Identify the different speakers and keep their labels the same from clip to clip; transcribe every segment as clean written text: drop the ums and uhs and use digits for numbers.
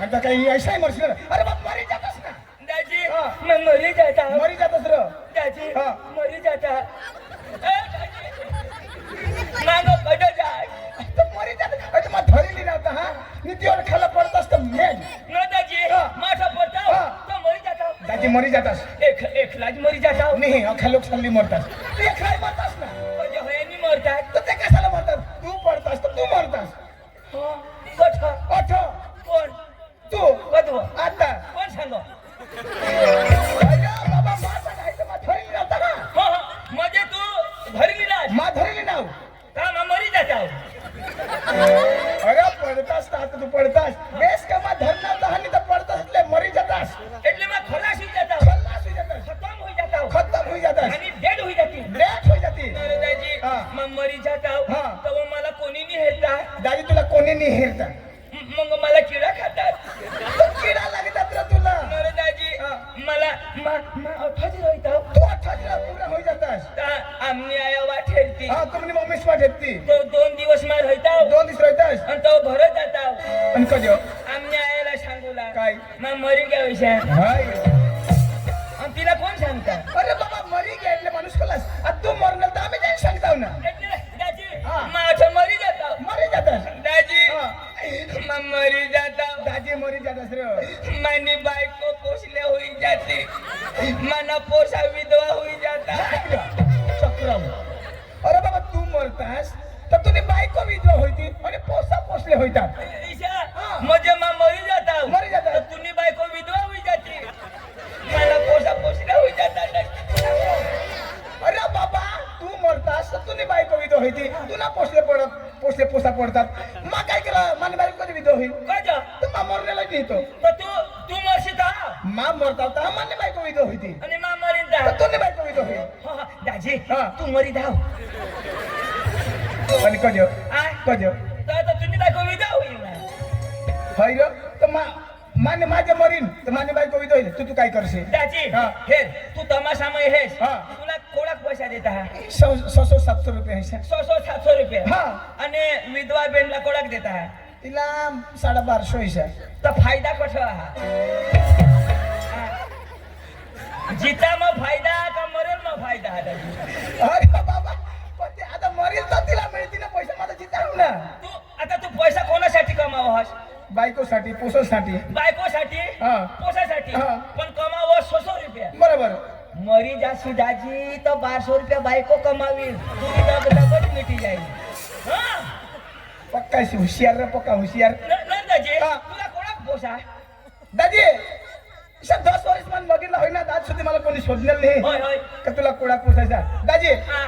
Speaker 1: आता काही ऐसा ही मरशील अरे बाप मरी जातस ना
Speaker 2: दाजी
Speaker 1: हा.
Speaker 2: मैं मरी जाता
Speaker 1: मरी जातस र
Speaker 2: दाजी
Speaker 1: हा.
Speaker 2: मरी जाता मांगो कडे जाय
Speaker 1: तर मरी जात अरे मग धरली नव्हता हा नितीवर खाला पडत असतं मेन
Speaker 2: न दाजी
Speaker 1: हा.
Speaker 2: माझा पडता
Speaker 1: हा.
Speaker 2: तो मरी जाता
Speaker 1: दाजी मरी जातास
Speaker 2: एक लाज मरी जाता
Speaker 1: नाही अख्खा लोक चालली मरतास तू एकलाही मरतास ना
Speaker 2: म्हणजे होयनी मरतात
Speaker 1: तर ते कशाला मरतात तू पडतास तर तू मरतास
Speaker 2: कठ
Speaker 1: अठ
Speaker 2: कोण
Speaker 1: तू
Speaker 2: कधव
Speaker 1: आता
Speaker 2: कोण सांगो
Speaker 1: अरे बाबा माझा नाही तर मग धरली नव्हता ना
Speaker 2: म्हणजे तू धरली ना
Speaker 1: मा धरली नाव
Speaker 2: का मा मरी जाता
Speaker 1: अरे पडतास तर आता तू पडतास बेस का मा धरणार तर हानी तर पडतास એટલે મરી જતાસ
Speaker 2: એટલે માં ખલાસ હોઈ જાતા
Speaker 1: ખલાસ હોઈ જતાસ
Speaker 2: खत्म होई जाता
Speaker 1: ખતમ હોઈ જતાસ
Speaker 2: आणि डेड होई जाती
Speaker 1: બ્રેક હોઈ જતી
Speaker 2: दादाजी
Speaker 1: हा.
Speaker 2: मग मरी जाता
Speaker 1: हा.
Speaker 2: तर मला कोणी नाही हेरता
Speaker 1: दाजी तुला कोणी नाही हेरता
Speaker 2: मग मला किडा खातात
Speaker 1: तो किडा लागतात रे तुला
Speaker 2: दादाजी
Speaker 1: हा.
Speaker 2: मला अठाजी राहता
Speaker 1: तू 18 पूरा होई जतास
Speaker 2: आमनी आया वाठेरती
Speaker 1: हा तुम्ही मम्मी स्मार्ट येती
Speaker 2: तो 2 दिवस मार होता
Speaker 1: 2 दिवस राहतास
Speaker 2: आणि तो भरत जाता
Speaker 1: आणि कजो
Speaker 2: आमनी आयाला सांगूला
Speaker 1: काय
Speaker 2: मग मरी गया विषय
Speaker 1: हाय
Speaker 2: आणि तिला कोण सांगता
Speaker 1: अरे बाबा मरी गे એટલે माणूस खलास आ तू मरणार तर आम्ही जाईन सांगताव ना
Speaker 2: એટલે दाजी
Speaker 1: हा.
Speaker 2: माझं मरी जाता
Speaker 1: मरी जातास
Speaker 2: दाजी
Speaker 1: हा.
Speaker 2: मग मरी जाता
Speaker 1: दाजी मरी जातास रे
Speaker 2: मानी बायको पोसले होई जाते मना पोसा विधवा होई जाता
Speaker 1: चक्रम अरे बाबा तू मरतास तर तुझी बायको विधवा होती आणि पोसा पोसले होतात
Speaker 2: ईशा
Speaker 1: हा.
Speaker 2: म्हणजे मग मरी जाता
Speaker 1: मरी जाता.
Speaker 2: तर तुम्ही बायको विधवा होई जाते मला पोसा पोसले होई जाता
Speaker 1: अरे बाबा तू मरतास तर तुझी बायको विधवा होती तुला पोसले पोसा पडतात मग काय केलं माझी बायको कधी विधवा होईल
Speaker 2: कजा
Speaker 1: तर मा मरण्याला नेतो
Speaker 2: तर तू मरशीता
Speaker 1: मा मरता तर माझी बायको विधवा होती
Speaker 2: आणि मा मरी जा
Speaker 1: तर तुझी बायको विधवा होईल
Speaker 2: दाजी
Speaker 1: हा.
Speaker 2: तू मरी धाव
Speaker 1: आणि कजो
Speaker 2: आय
Speaker 1: कजो
Speaker 2: तर तुम्ही बायको विधवा होईल ना
Speaker 1: हाय ग तर माने माझ्या मरीन तर माझी बायको विधवा होईल तू काय करशील
Speaker 2: दाजी
Speaker 1: हा.
Speaker 2: हे तू तमाशामय हेस
Speaker 1: हा.
Speaker 2: तुला कोणाक पैसा देता हा
Speaker 1: 600-700 रुपये आहे सर
Speaker 2: 600-700 रुपये
Speaker 1: हा.
Speaker 2: आणि विधवा बेनला कोणाक देता हा
Speaker 1: तिला 1250 आहे सर
Speaker 2: तर फायदा कसा हा जिता मग फायदा का मरेल मग फायदा हा दाजी
Speaker 1: अरे बाबा पण ते आता मरील तर तिला मिळतील ना पैसा माझा जिताव ना
Speaker 2: तू पैसा कोणासाठी कमावस
Speaker 1: बायकोसाठी पोसासाठी
Speaker 2: बायकोसाठी
Speaker 1: हा.
Speaker 2: पोसासाठी
Speaker 1: हा.
Speaker 2: पण कमावस 600 रुपये
Speaker 1: बरोबर
Speaker 2: मरी जाशी दाजी तो 1200 रुपये बायको कमावी तुझी दगदगच मिटी जाईल हा
Speaker 1: पक्का हुशियार रे पक्का हुशियार
Speaker 2: न दाजी
Speaker 1: हा.
Speaker 2: तुला कोणाक पोसा
Speaker 1: दादी 10 वर्ष मन बघितलं होईना आज सुद्धा मला कोणी शोधलेलं नाही
Speaker 2: होय होय
Speaker 1: का तुला कोणा पोसायचा दाजी
Speaker 2: हा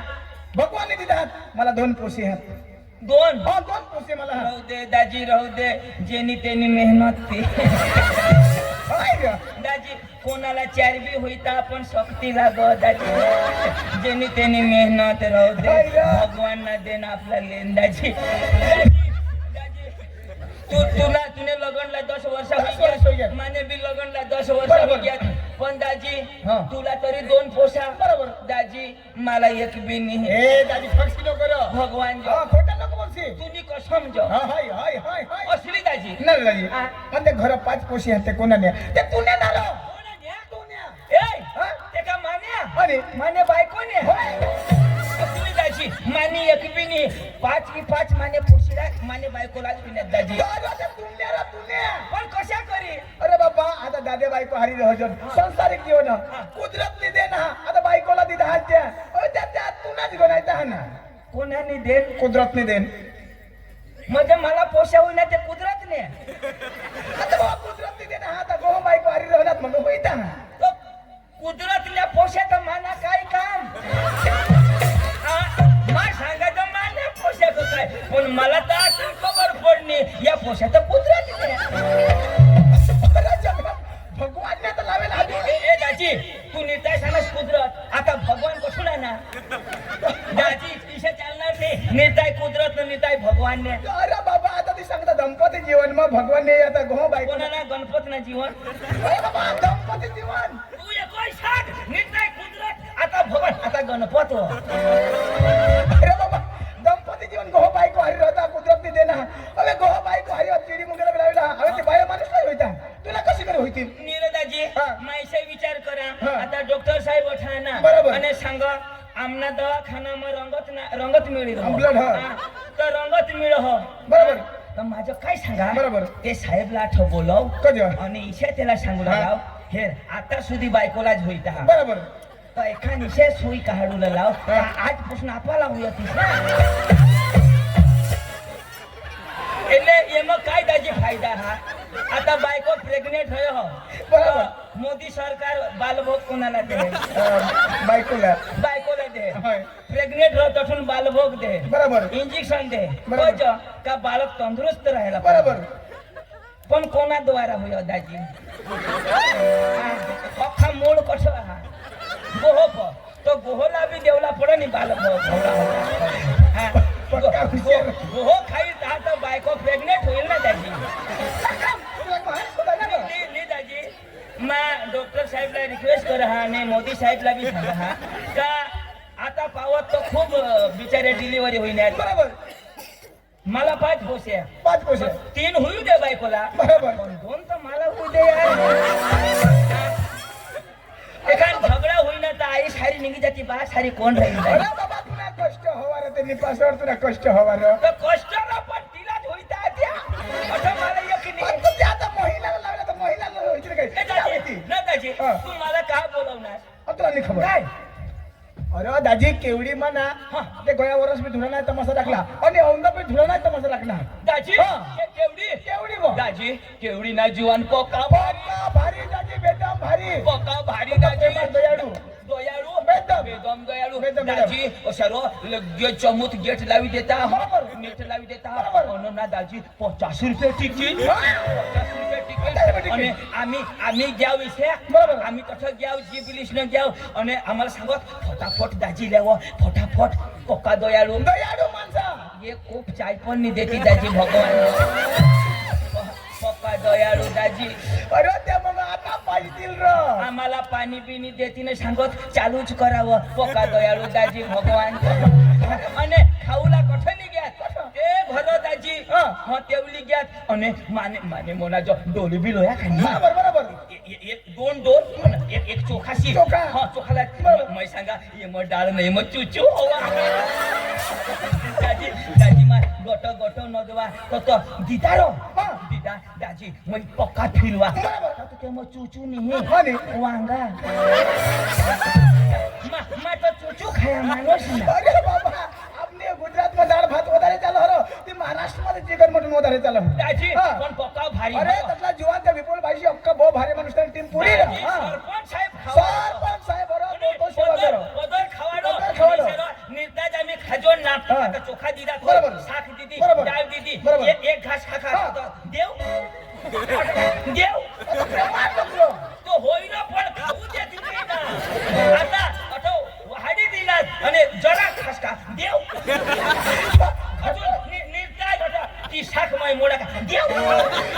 Speaker 1: भगवानने दिलात मला 2 पोसे आहेत
Speaker 2: 2
Speaker 1: हा 2 पोसे मला
Speaker 2: राहू दे दाजी राहू दे जेनी तेनी मेहनत ती
Speaker 1: हाय ग
Speaker 2: दाजी कोणाला चरबी होईता पण शक्ती लागत दाजी जेनी तेनी मेहनत राहू दे भगवान ना देन आपला लेन दाजी तुने लगनला 10 वर्ष
Speaker 1: होई गेली.
Speaker 2: माने बी लगनला 10 वर्ष
Speaker 1: बरोबर.
Speaker 2: होई गेली. पण दाजी
Speaker 1: हा.
Speaker 2: तुला तरी 2 पोसा
Speaker 1: बरोबर.
Speaker 2: दाजी मला एक बी नाही
Speaker 1: ए दादी फक्सी नको करो
Speaker 2: भगवान
Speaker 1: हा खोटा नको बोलसी
Speaker 2: तुनी कसम जो
Speaker 1: हा हाय हाय हाय हाय
Speaker 2: असली दाजी
Speaker 1: नाही दादी
Speaker 2: हा.
Speaker 1: पण ते घर 5 पोसे आहेत ते कोणाने ते पुण्या नालो
Speaker 2: ए
Speaker 1: हा?
Speaker 2: ते का मान्या
Speaker 1: आणि
Speaker 2: माने बायकोने
Speaker 1: होय.
Speaker 2: असली दाजी माने एक बी नाही 5 की 5 माने पुशीला माने बायकोला पिण्यात दाजी
Speaker 1: दादा ते पुण्या
Speaker 2: पण कशा करी
Speaker 1: अरे बाबा आता दादे बायको हरी रहजन संसारिक जीवन कुदरत ने देना आता बायकोला दिदा हात द्या त्या तुनाच गणायचा हा ना
Speaker 2: कोणाने देन
Speaker 1: कुदरत ने देन
Speaker 2: म्हणजे मला पोषा होईना ते कुदरतने
Speaker 1: आता बाबा कुदरत ने देना आता गो बायको हरी रहनात मग होईता
Speaker 2: तो कुदरतल्या पोषाचं माना काय काम मा सांगायचं माने पोषाचं काय पण मला तर अजून खबर पडली या पोषाचं कुदरतने
Speaker 1: भगवान ने तर लावेल आधी
Speaker 2: ए दाजी तू निर्णय सांगस कुदरत आता भगवान कुठून ना दाजी इशे चालणार नाही निर्णय कुदरत निर्णय भगवान ने
Speaker 1: अरे बाबा आता ती सांगता दंपती जीवन मग भगवान ने आता गो बायको
Speaker 2: कोणाला गणपत ना जीवन
Speaker 1: अरे बाबा दंपती जीवन
Speaker 2: तू एक सांग निर्णय कुदरत आता भगवान आता गणपत हो
Speaker 1: अरे बाबा दंपती जीवन गो बायको हरी रहता कुदरत ने देना अबे गो बायको हरी चिडी मुंगला लावेला अबे ते बाय माणूस नाही होईता होती
Speaker 2: नीरदाजी
Speaker 1: हा.
Speaker 2: मायसे विचार करा
Speaker 1: हा.
Speaker 2: आता डॉक्टर साहेब उठा ना
Speaker 1: बरोबर.
Speaker 2: અને सांग आमना दवाखानाમાં रंगत मिळी
Speaker 1: ब्लड हा.
Speaker 2: तर रंगत मिळ हो
Speaker 1: बरोबर.
Speaker 2: तर माझं काय सांगा
Speaker 1: बरोबर.
Speaker 2: ते साहेबला आठ बोलव
Speaker 1: कधी
Speaker 2: आणि इशे त्याला सांगू
Speaker 1: हा.
Speaker 2: लाव हे आता सुधी बायकोलाच होईत हा
Speaker 1: बरोबर
Speaker 2: तर एका निशे सुई काढूला लाव
Speaker 1: हा.
Speaker 2: आजपासून आपला होईल એટલે એમાં काय दाजी फायदा हा आता बायको प्रेग्नेंट होय हो
Speaker 1: बरोबर.
Speaker 2: तर मोदी सरकार बालभोग कोणाला दे
Speaker 1: बायकोला
Speaker 2: बायकोला दे
Speaker 1: होय.
Speaker 2: प्रेग्नेंट हो तसून बालभोग दे
Speaker 1: बरोबर
Speaker 2: इंजेक्शन दे
Speaker 1: बरोबर.
Speaker 2: कळतं का बालक तंदुरुस्त राहायला
Speaker 1: बरोबर
Speaker 2: पण कोणाद्वारा होय दाजी अख्खा मूळ कसं हा गोहो प तो गोहोला बी देवला पडे नि बालभोग
Speaker 1: पक्का हुशार.
Speaker 2: गोहो खाईल तर बायको प्रेग्नेंट होईल ना दाजी
Speaker 1: तुला माहित होतं ना गं?
Speaker 2: ली दाजी मैं डॉक्टर साहेबला रिक्वेस्ट कर हा आणि मोदी साहेबला बी सांगा हा का आता पावत तो खूप बिचारे डिलिव्हरी होईन
Speaker 1: बरोबर
Speaker 2: मला 5 पोसे
Speaker 1: 5 पैसे
Speaker 2: 3 होऊ दे बायकोला
Speaker 1: बरोबर
Speaker 2: पण 2 तर मला होऊ दे यार एखाद झगडा होईन तर आई सारी निघी जाती बा सारी कोण राहील
Speaker 1: अरे बाबा तुला कष्ट हवा रे त्यांनी पासवर तुला कष्ट हवा रे
Speaker 2: तर कष्टाला पण तिलाच होईता त्या असं मला यकीन
Speaker 1: पण
Speaker 2: आहे
Speaker 1: ते आता महिलाला लावलं तर महिलाला व्हायची काय
Speaker 2: ए दाजी ना दाजी
Speaker 1: हा.
Speaker 2: तू मला का बोलवणार
Speaker 1: अब तुला नाही खबर
Speaker 2: काय
Speaker 1: अरे दाजी केवडी म्हणा
Speaker 2: हा.
Speaker 1: ते गोयावरच मी धुरा नाही तमाशा टाकला आणि औंदा मी धुरा नाही तमाशा टाकला
Speaker 2: दाजी
Speaker 1: हा.
Speaker 2: केवढी
Speaker 1: केवडी बघ
Speaker 2: दाजी केवढी ना जीवन पोका
Speaker 1: पक्का भारी दाजी बेदम भारी
Speaker 2: पोका भारी
Speaker 1: पक्का
Speaker 2: दाजी
Speaker 1: प्रेमात दयाळू
Speaker 2: दयाळू
Speaker 1: बेदम.
Speaker 2: बेदम दयाळू
Speaker 1: बेदम,
Speaker 2: दाजी ओ सर्व लगेच चमूत गेट लावी देता
Speaker 1: बरोबर.
Speaker 2: नेट लावी देता
Speaker 1: बरोबर.
Speaker 2: म्हणून ना दाजी 50 रुपये तिकीट
Speaker 1: हा.
Speaker 2: 50 रुपये
Speaker 1: 50 रुपये
Speaker 2: तिकीट
Speaker 1: तिकीट.
Speaker 2: आणि आम्ही घ्याव विषय
Speaker 1: बरोबर.
Speaker 2: आम्ही कसं घ्याव जी पुलिस न घ्याव आणि आम्हाला सांगत फटाफट दाजी लेव फटाफट पोका दयाळू
Speaker 1: दयाळू माणसा
Speaker 2: ये खूप चाय पण नाही देती दाजी भगवान पप्पा दयाळू दाजी
Speaker 1: अरे त्या मग आता पाहिजे र
Speaker 2: आम्हाला पाणी पिणी देतीने सांगत चालूच करावं पक्का दयाळू दाजी भगवान आणि खाऊला कठं नाही घ्यात ते भरो दाजी हा तेवली घ्यात आणि माने मोना जो डोली बी लोया खाली
Speaker 1: बरोबर बरोबर
Speaker 2: एक दोन एक चोखाशी
Speaker 1: चोखा.
Speaker 2: हा चोखाला
Speaker 1: बरोबर.
Speaker 2: मैं सांगा ये मग डाळ नाही मग चुचू हवा दाजी मा गोट नदवा तो दिदारो
Speaker 1: हा.
Speaker 2: दिदा दाजी मग पक्का फिरवा
Speaker 1: बरोबर.
Speaker 2: ते मग चुचू नाही
Speaker 1: हा नाही.
Speaker 2: वांगा मा तो चुचू खाया माणूस ना
Speaker 1: अरे बाबा आपले गुजरात मध्ये दाळ भात वदारे चालू हरो ती महाराष्ट्र मध्ये चिकन मटन वदारे चालू
Speaker 2: दाजी
Speaker 1: हा.
Speaker 2: पण पक्का भारी
Speaker 1: अरे त्यातला जीवांच्या विपुल भाईशी अक्का बहु भारी माणूस टीम पुरी रे.
Speaker 2: दाजी,
Speaker 1: हा.
Speaker 2: सरपंच साहेब खावा
Speaker 1: सरपंच साहेब बरोबर तो सेवा करो
Speaker 2: बदल खावाडो
Speaker 1: बदल खावाडो.
Speaker 2: निर्दाज आम्ही खाजो ना
Speaker 1: हा.
Speaker 2: आता चोखा दिला
Speaker 1: बरोबर.
Speaker 2: शाक दिदी
Speaker 1: बरोबर.
Speaker 2: डाळ दिदी
Speaker 1: बरोबर.
Speaker 2: एक घास खा
Speaker 1: हा.
Speaker 2: देव
Speaker 1: आता प्रेमात बघलो.
Speaker 2: तो होईन पण खाऊ देत नाही ना आता आता हाडी दिलात आणि जरा खास का देव अजून निर्दाज होता ती शाक मै मोडा का देव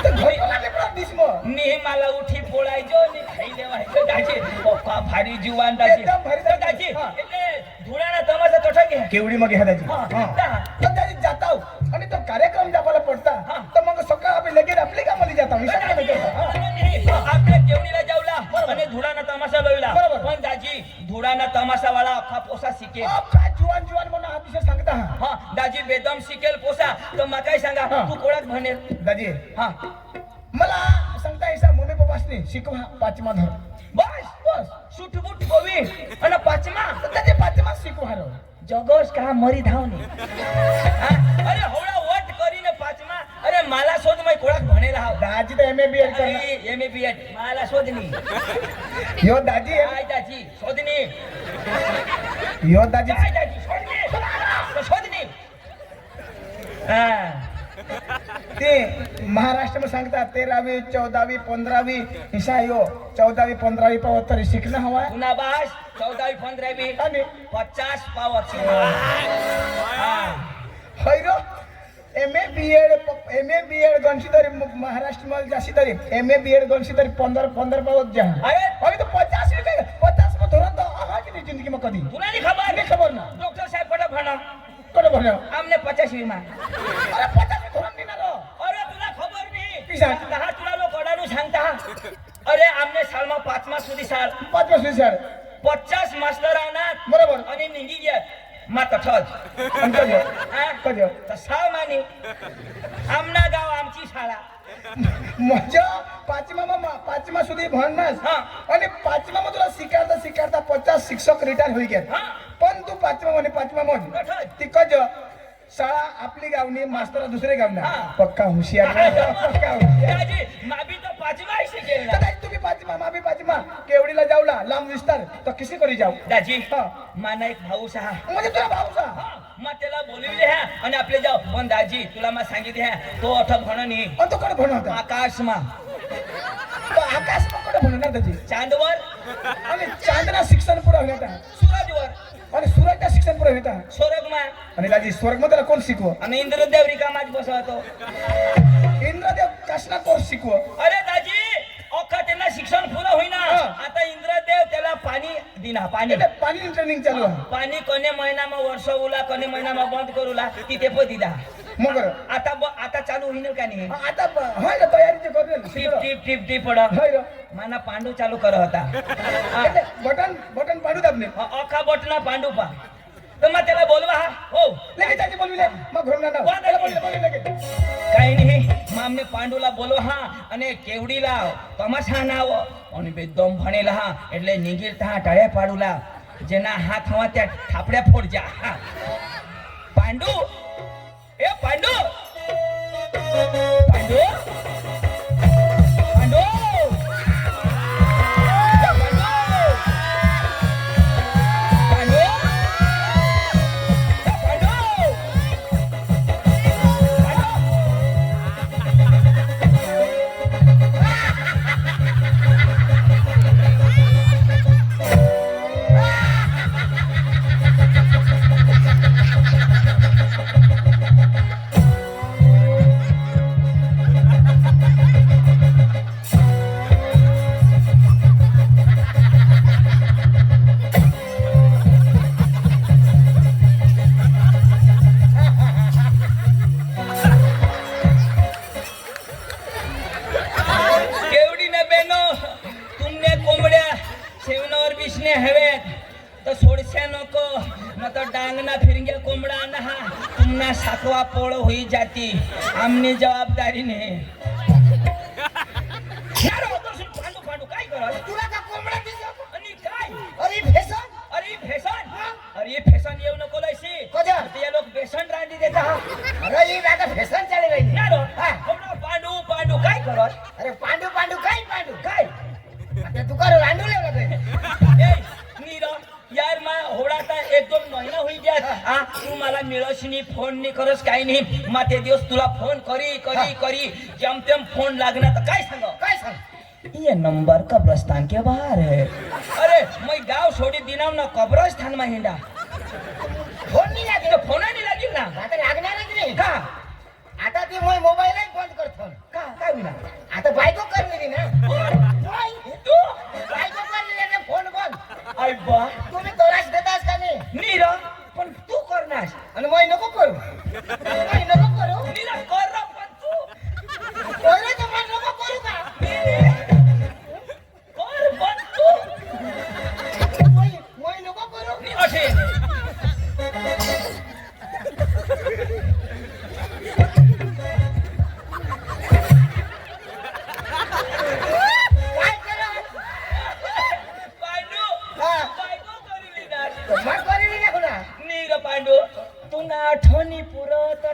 Speaker 1: तर घरकोला लेकरा दिसमो.
Speaker 2: नी मला उठी फोडायचो नी खाई देवायचो दाजी पक्का भारी जीवन दाजी
Speaker 1: एकदम भारी दाजी.
Speaker 2: दाजी
Speaker 1: हा.
Speaker 2: એટલે धुळाना तमाशा तोठा घे
Speaker 1: केवढी मग ह्या दाजी
Speaker 2: हा.
Speaker 1: तर दाजी जाताव आणि तो कार्यक्रम जापाला पडता
Speaker 2: हा.
Speaker 1: तर मग सकाळ आपण लगेच आपली कामाला जाता विचार
Speaker 2: दाजी,
Speaker 1: करतो.
Speaker 2: आपल्या केवणीला जावला आणि धुळाना तमाशा लावला
Speaker 1: बरोबर.
Speaker 2: पण दाजी धुळाना तमाशा वाला अख्खा पोसा शिकेल
Speaker 1: काय जुवान जुवान म्हणून हा विषय सांगता हा.
Speaker 2: हा दाजी बेदम शिकेल पोसा तर मग काय सांगा
Speaker 1: हा.
Speaker 2: तू कोणाक म्हणेल
Speaker 1: दाजी
Speaker 2: हा
Speaker 1: मला सांगता येसा मम्मी पप्पासनी शिकवा पाचमा धर
Speaker 2: बस
Speaker 1: बस
Speaker 2: सुटबुट होवी आणि पाचमा
Speaker 1: तर त्याचे पाचमा शिकवा हरो
Speaker 2: जगस का मरी धावने अरे होळा वट करीने पाचमा अरे मला शोध मै कोणाक भनेल हाव
Speaker 1: दाजी तर एमए बीएड करणार
Speaker 2: एमए मला शोधनी
Speaker 1: यो दाजी
Speaker 2: काय दाजी शोधनी
Speaker 1: यो दाजी
Speaker 2: काय दाजी शोधनी हा
Speaker 1: ते महाराष्ट्र में सांगतात 13वी 14वी 15वी हिसा यो 14वी 15वी पावत तरी शिकणं हवा
Speaker 2: पुन्हा बास 14वी 15वी
Speaker 1: आणि
Speaker 2: 50 पावत
Speaker 1: हैरो एमए बीएड गणशी तरी महाराष्ट्र में जासी तरी एमए बीएड गणशी तरी 15 पावत जा
Speaker 2: अरे
Speaker 1: अभी तो 50 में धरत आहा की नहीं जिंदगी में कधी
Speaker 2: तुला नाही खबर
Speaker 1: नहीं खबर ना
Speaker 2: डॉक्टर साहेब पटा म्हणा
Speaker 1: कोण बोललो
Speaker 2: आमने 50 विमा
Speaker 1: अरे 50 में धरत नहीं ना रो
Speaker 2: अरे तुला खबर नाही
Speaker 1: की सांग?
Speaker 2: तुला लोक ओढाडू सांगता अरे आमने सालमा 5मा સુધી સાલ
Speaker 1: 5 વર્ષ શાળ
Speaker 2: 50 માસ્ટર આના
Speaker 1: બરાબર
Speaker 2: અને નીંગી ગયા માં તો ઠજ
Speaker 1: અને કજો
Speaker 2: હા
Speaker 1: કજો
Speaker 2: તો સાવ માની આમના ગાવ આમची શાળા
Speaker 1: माझ्या पाचमा સુધી ભણનાસ
Speaker 2: હા.
Speaker 1: અને પાંચમામાં तुला शिकारता 50 शिक्षक रिटायर होई ગયા
Speaker 2: હા.
Speaker 1: पण तू પાંચમામાં
Speaker 2: કઠોળ.
Speaker 1: ती कज शाळा आपली गावनी मास्तर दुसरे गावना
Speaker 2: हा.
Speaker 1: पक्का हुशियार पक्का हुशियार
Speaker 2: दाजी माबी तो 5मा શીખેલા
Speaker 1: कदाच तुम्ही पाचमा माबी पाचमा केवडीला जाऊला लांब विस्तार तो किसी करी जाऊ
Speaker 2: दाजी
Speaker 1: हा.
Speaker 2: माना एक भाऊ सहा
Speaker 1: म्हणजे तुला भाऊसा
Speaker 2: मग त्याला बोलविले ह्या आणि आपले जाऊ पण दाजी तुला मग सांगितले ह्या तो अठ म्हणणी
Speaker 1: आणि तो कडे म्हणत होता
Speaker 2: आकाशमा
Speaker 1: तो आकाश कडे म्हणणार त्याची
Speaker 2: चांदवर
Speaker 1: आणि चांदना शिक्षण पुरा होता
Speaker 2: सूरजवर
Speaker 1: आणि सूरजला शिक्षण पुरा होता
Speaker 2: स्वर्गमा
Speaker 1: आणि लाजी स्वर्ग मध्ये कोण शिकव
Speaker 2: आणि इंद्रदेव रिकामाच बसवतो
Speaker 1: इंद्रदेव कसला कोर्स शिकव
Speaker 2: अरे दाजी अख्खा त्यांना शिक्षण पुरं होईना
Speaker 1: हा.
Speaker 2: आता इंद्रदेव त्याला पाणी दिना पाणी
Speaker 1: એટલે પાણી ટ્રેનિંગ ચાલુ आहे
Speaker 2: पाणी कोणे महिनामा वर्ष उला कोणे महिनामा बंद करूला तिथे पण दिदा
Speaker 1: मगर
Speaker 2: आता चालू होईन का नाही
Speaker 1: आता हाय रे तयारी जे करेल
Speaker 2: टिप टिप टिप टिप पड
Speaker 1: हाय रे
Speaker 2: माना पांडू चालू कर होता हा.
Speaker 1: એટલે बटन पाडू दाबने
Speaker 2: अख्खा बटना पांडू पा तर मग त्याला बोलवा हा हो
Speaker 1: लगे जाते बोलविले मग घरून ना
Speaker 2: वा,
Speaker 1: त्याला बोलले लगे
Speaker 2: काही नाही मग आमने पांडूला बोलवा हा અને કેવડીલા તમાશા ના આવો અને બેદમ ભણેલા હા એટલે નીગીલ તા ટાળે પાડુલા જેના હાથ હવા ત્યાં થાપડ્યા ફોડજા હા પાંડુ એ પાંડુ પાંડુ પાંડુ केवडीने बेनो तुमने कोंबड्या शेवणावर बिसणे हवेत तर सोडशा नको न तर डांगना फिरंग्या कोंबडा ना तुमना सातवा पोळ होई जाती आमनी जबाबदारी ने पांडू पांडू काय करत
Speaker 1: तुला का कोंबडा दिसतो
Speaker 2: आणि काय
Speaker 1: अरे भेसन
Speaker 2: अरे फेसन अरे फेसन येऊ नको लयशी
Speaker 1: कजा?
Speaker 2: ते लोक बेसन रांडी देता
Speaker 1: अरे ही दादा भेसन चाले रही
Speaker 2: ना रो
Speaker 1: हा.
Speaker 2: कोंबडा पांडू पांडू काय करत
Speaker 1: अरे पांडू पांडू काय पांडू
Speaker 2: काय
Speaker 1: आता तू कर रांडू लेवला ते
Speaker 2: ए नीरा यार मा होडाता 1-2 महिना होई गया हा तू मला मिळसनी फोन नाही करस काही नाही मा ते दिवस तुला फोन करी जमतेम फोन लागना तर काय सांग
Speaker 1: काय सांग
Speaker 2: ये नंबर कब्रस्तान के बाहर है अरे मैं गांव छोड़ी दिनाम ना कब्रस्तान में हिंडा
Speaker 1: फोन नाही लागे
Speaker 2: तो फोन नहीं लगी ना
Speaker 1: आता लागणारच नाही
Speaker 2: का
Speaker 1: आता ती मोय मोबाईल बंद करतो
Speaker 2: का काय विना
Speaker 1: आता बायको करलेली ना
Speaker 2: काय तू
Speaker 1: बायको करलेली ना फोन बंद
Speaker 2: आई बा
Speaker 1: तुम्ही तोरास देतास का नाही
Speaker 2: नीरा पण तू करणार
Speaker 1: आणि मोय नको करू मोय नको करू
Speaker 2: नीरा कर रा पण तू
Speaker 1: तोरे तर मोय नको करू का
Speaker 2: कर पण तू
Speaker 1: मोय नको करू
Speaker 2: नी अठे
Speaker 1: काय करा
Speaker 2: पांडू
Speaker 1: हा.
Speaker 2: बायको करी लिहिणार
Speaker 1: मग करलेली ना कुणा
Speaker 2: नीर पांडू तू ना आठवणी पुरत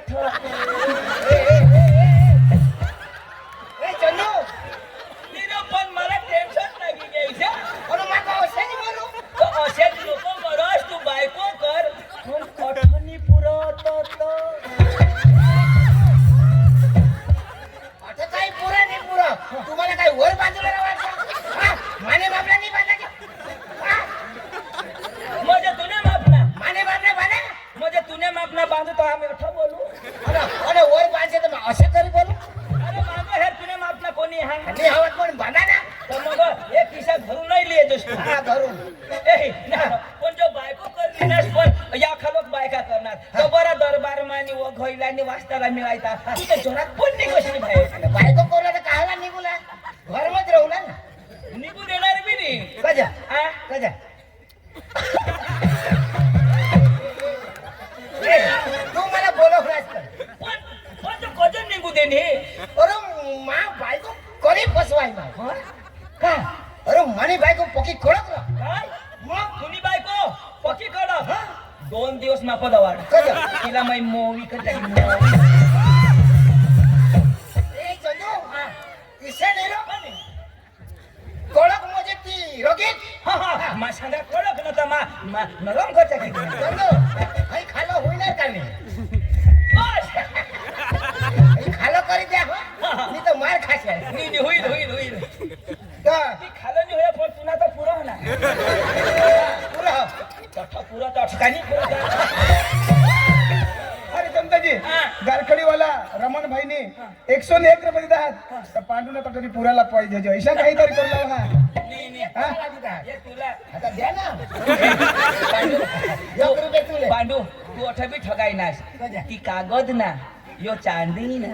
Speaker 1: ए चंदू
Speaker 2: नीर पण मला टेन्शन नाही घ्यायचं
Speaker 1: अरे माका असेल बोलू
Speaker 2: तो असेच लोक बरस तू बायको कर पण आठवणी पुरत
Speaker 1: आता काही पुरा नाही पुरा तुम्हाला काय वर बाजूला वाटतं माने बाबला नाही बांधायचे
Speaker 2: म्हणजे तुने मापना
Speaker 1: माने बाबला बांधा
Speaker 2: म्हणजे तुने मापना बांधतो आम्ही अठा बोलू
Speaker 1: अरे वर बांधते तर मग असे तरी बोलू
Speaker 2: अरे मागं हे तुने मापना कोणी हा
Speaker 1: आणि हवत पण बांधा ना
Speaker 2: तर मग एक खिसा भरून नाही लिहे दोस्त
Speaker 1: हा धरून
Speaker 2: ए ना पण जो बायको करली ना पण या खालोक बायका करणार तो बरा दरबार मानी व घोईलानी वाचताला मिळायचा तिथे जोरात पण नाही कशी बाहेर
Speaker 1: आणि बायको कोरला तर कायला निघूला घर मध्ये राहूला ना
Speaker 3: जा ए, तू मला बोलवलास का?
Speaker 2: पण तो कजन निघू दे ने
Speaker 3: अरे मा बायको कधी फसवाय मा का अरे मानी बायको पकी कोळक ना
Speaker 2: काय
Speaker 3: मग
Speaker 2: तुनी बायको पक्की कडक 2 दिवस मापद वाढ
Speaker 3: कधी
Speaker 2: तिला मै मोवी करता
Speaker 3: ए चंदू इसे नेलो कोळक म्हणजे ती रोगीत
Speaker 2: मा सांगा कडक नव्हता मा नरम करता काय
Speaker 3: चंदू काही खाल्लं होईना का नाही
Speaker 2: बस
Speaker 3: काही खाल्लं करी द्या मी तर मार खाशी आहे
Speaker 2: नी होईल
Speaker 3: तर
Speaker 2: ती खालं नाही होय पण तुला तर पुरा होणार
Speaker 3: पुरं
Speaker 2: तठा पुरा तर ठिकाणी पुरा
Speaker 1: अरे जनताजी
Speaker 2: हा.
Speaker 1: गारखडीवाला रमण भाईने 101 रुपये देत आहात तर पांडूला तटरी पुराला पाहिजे जो ऐसा काहीतरी करला हा
Speaker 2: नी
Speaker 1: हा?
Speaker 2: ये तुला
Speaker 3: आता द्या ना 1 रुपये तुले
Speaker 2: पांडू तू अठा बी ठगाई नास
Speaker 3: कजा.
Speaker 2: ती कागद ना यो चांदी ना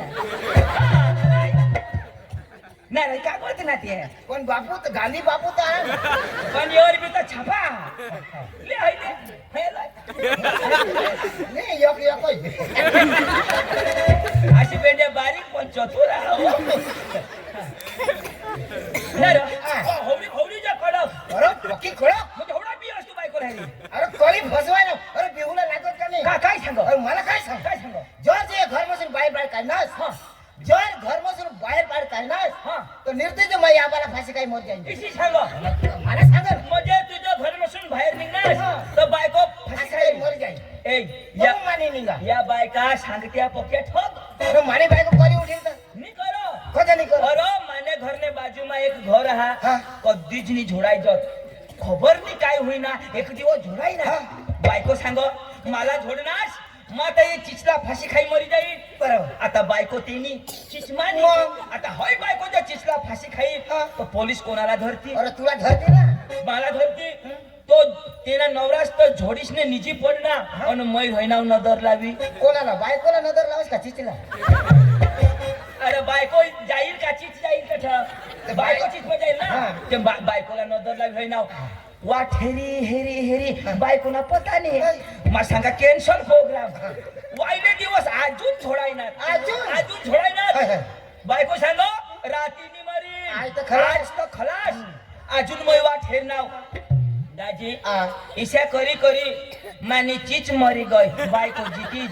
Speaker 2: नाही कागद ना ते
Speaker 3: पण बापू तर गांधी बापू तर आहे.
Speaker 2: पण योर बी तर छापा ले हाय ले हे लाय.
Speaker 3: नाही एक होय.
Speaker 2: अशी बेंडे बारीक पण चतुर आहे. नाही रे. होवडीच्या कडक
Speaker 3: अरे पक्की खोळक
Speaker 2: म्हणजे होवडा बी असतो बायको राहिली
Speaker 3: अरे कळी फसवाय ना अरे बिहुला लागत का नाही
Speaker 2: काय सांग
Speaker 3: अरे मला काय सांग
Speaker 2: काय सांग
Speaker 3: जर ते घर बसून बाहेर काढणार जर घर बसून बाहेर काढणार
Speaker 2: हा
Speaker 3: तर निर्दय मग आम्हाला फाशी काही मोत जाईल
Speaker 2: इशी सांग
Speaker 3: मला सांग ना.
Speaker 2: म्हणजे तुझं घर बसून बाहेर निघणार तर बायको
Speaker 3: फाशी काही मोर जाईल
Speaker 2: ए
Speaker 3: या
Speaker 2: या
Speaker 3: माने निघा
Speaker 2: या बायका सांगत्या पॉकेट ठग
Speaker 3: अरे माने बायको करी उठेल तर
Speaker 2: मी करो
Speaker 3: कधी नाही कर
Speaker 2: अरे माने घरने बाजूमा एक घर
Speaker 3: हा.
Speaker 2: हा कधीच नाही झोडायचं खबर नाही काय होईना एक दिवस झोडाई ना
Speaker 3: हा.
Speaker 2: बायको सांग मला झोडनास मग आता हे चिचला फाशी खाई मरी जाईल
Speaker 3: बरोबर
Speaker 2: आता बायको तेनी चिचमानी
Speaker 3: मग?
Speaker 2: आता होय बायको जर चिचला फाशी खाई
Speaker 3: हा.
Speaker 2: तर पोलीस कोणाला धरती
Speaker 3: अरे तुला धरते ना
Speaker 2: मला धरती तो तेना नवरास तर झोडीसने निजी पडना आणि मै होईना नदर लावी
Speaker 3: कोणाला बायकोला नजर लावस का चिचीला
Speaker 2: अरे बायको जाईल का चिच जाईल का ठर बायको चिच में जाईल ना
Speaker 3: हा.
Speaker 2: ते बायकोला नजर लावी होईना वाट हेरी बायको ना पता नाही मा सांगा कॅन्सल प्रोग्राम वाईले दिवस अजून झोडायणार अजून झोडायणार बायको सांग रातीनी मरी
Speaker 3: आज तर खलास.
Speaker 2: आज तर खलास अजून मै वाट हेर नाव दाजी
Speaker 3: हा.
Speaker 2: इशा करी मानी चिच मरी गई बायको जीतीज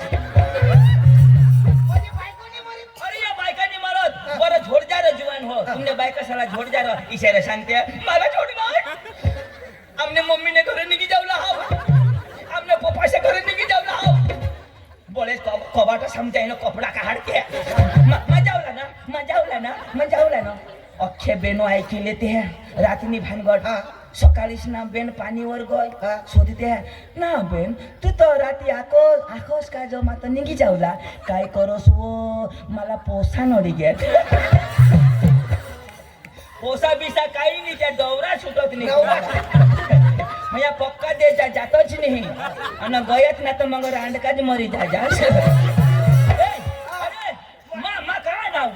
Speaker 3: म्हणजे बायको नाही मरी
Speaker 2: अरे या बायकांनी मरत बरं झोड जा रे जुवान हो तुमने बायका साला झोड जा रे इशारा सांगते मला झोड मार हमने मम्मी ने घरे निघी जावला हाव हमने पप्पा से घरे निघी जावला हाव बोले कबाटा समजायनो कपडा काढते मजावला ना अख्खे बेनो ऐकी लेते हैं रातनी भानगड सकाळीच ना बेन पाणीवर गय शोधते ना बेन तू तर राती आकोस का जो माता निघी जावला काय करोस वो मला पोसा नडी घे पोसा बिसा काही नाही त्या डवरा सुटत नाही म्हणजे पक्का दे जातच नाही आणि गयत ना तर मग रांडकाच मरी जा अरे मा काय नाव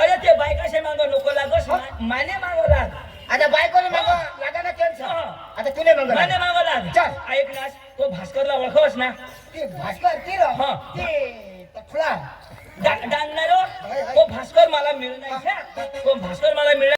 Speaker 2: अरे ते बायकाशे मांग नको लागस माने मांग लाग
Speaker 3: आता बायकोने मागं लागा ना कॅन्सर आता तुने मागं
Speaker 2: माने मांग लाग
Speaker 3: चल.
Speaker 2: ऐक ना तो भास्करला ओळखवस ना
Speaker 3: ते भास्कर ते रो
Speaker 2: हा.
Speaker 3: ते तफला
Speaker 2: डांगणारो तो भास्कर मला मिळणार तो भास्कर मला मिळणार